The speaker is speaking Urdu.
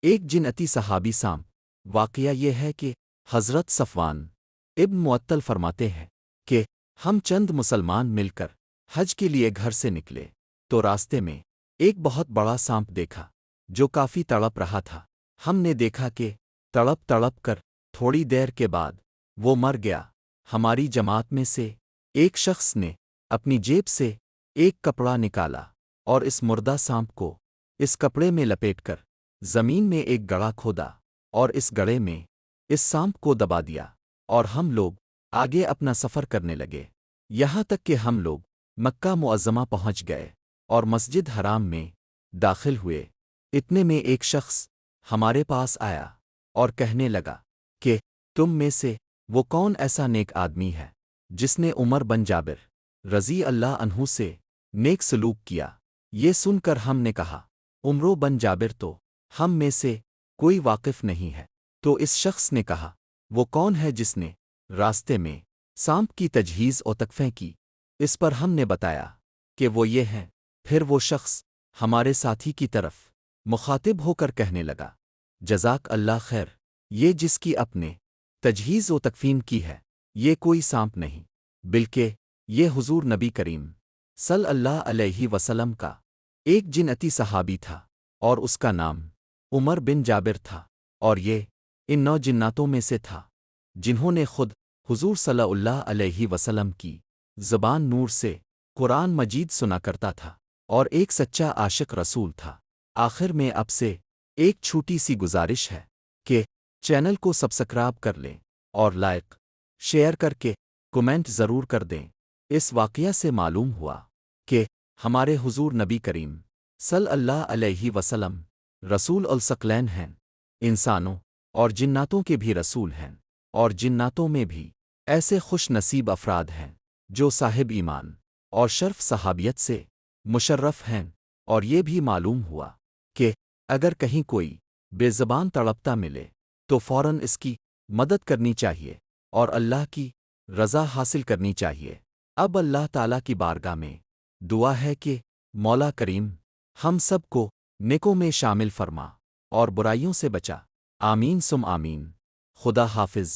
ایک جنتی صحابی سام۔ واقعہ یہ ہے کہ حضرت صفوان ابن معطل فرماتے ہیں کہ ہم چند مسلمان مل کر حج کے لیے گھر سے نکلے تو راستے میں ایک بہت بڑا سانپ دیکھا جو کافی تڑپ رہا تھا۔ ہم نے دیکھا کہ تڑپ تڑپ کر تھوڑی دیر کے بعد وہ مر گیا۔ ہماری جماعت میں سے ایک شخص نے اپنی جیب سے ایک کپڑا نکالا اور اس مردہ سانپ کو اس کپڑے میں لپیٹ کر زمین میں ایک گڑھا کھودا اور اس گڑھے میں اس سانپ کو دبا دیا، اور ہم لوگ آگے اپنا سفر کرنے لگے یہاں تک کہ ہم لوگ مکہ معظمہ پہنچ گئے اور مسجد حرام میں داخل ہوئے۔ اتنے میں ایک شخص ہمارے پاس آیا اور کہنے لگا کہ تم میں سے وہ کون ایسا نیک آدمی ہے جس نے عمر بن جابر رضی اللہ عنہ سے نیک سلوک کیا؟ یہ سن کر ہم نے کہا عمرو بن جابر تو ہم میں سے کوئی واقف نہیں ہے۔ تو اس شخص نے کہا وہ کون ہے جس نے راستے میں سانپ کی تجہیز و تکفیں کی؟ اس پر ہم نے بتایا کہ وہ یہ ہے۔ پھر وہ شخص ہمارے ساتھی کی طرف مخاطب ہو کر کہنے لگا جزاک اللہ خیر، یہ جس کی اپنے تجہیز و تکفین کی ہے یہ کوئی سانپ نہیں بلکہ یہ حضور نبی کریم صلی اللہ علیہ وسلم کا ایک جنتی صحابی تھا، اور اس کا نام عمر بن جابر تھا، اور یہ ان 9 جناتوں میں سے تھا جنہوں نے خود حضور صلی اللہ علیہ وسلم کی زبان نور سے قرآن مجید سنا کرتا تھا اور ایک سچا عاشق رسول تھا۔ آخر میں اب سے ایک چھوٹی سی گزارش ہے کہ چینل کو سبسکرائب کر لیں اور لائک شیئر کر کے کومنٹ ضرور کر دیں۔ اس واقعہ سے معلوم ہوا کہ ہمارے حضور نبی کریم صلی اللہ علیہ وسلم رسول الثقلین ہیں، انسانوں اور جناتوں کے بھی رسول ہیں، اور جناتوں میں بھی ایسے خوش نصیب افراد ہیں جو صاحب ایمان اور شرف صحابیت سے مشرف ہیں۔ اور یہ بھی معلوم ہوا کہ اگر کہیں کوئی بے زبان تڑپتا ملے تو فوراً اس کی مدد کرنی چاہیے اور اللہ کی رضا حاصل کرنی چاہیے۔ اب اللہ تعالیٰ کی بارگاہ میں دعا ہے کہ مولا کریم ہم سب کو نیکوں میں شامل فرما اور برائیوں سے بچا۔ آمین سم آمین۔ خدا حافظ۔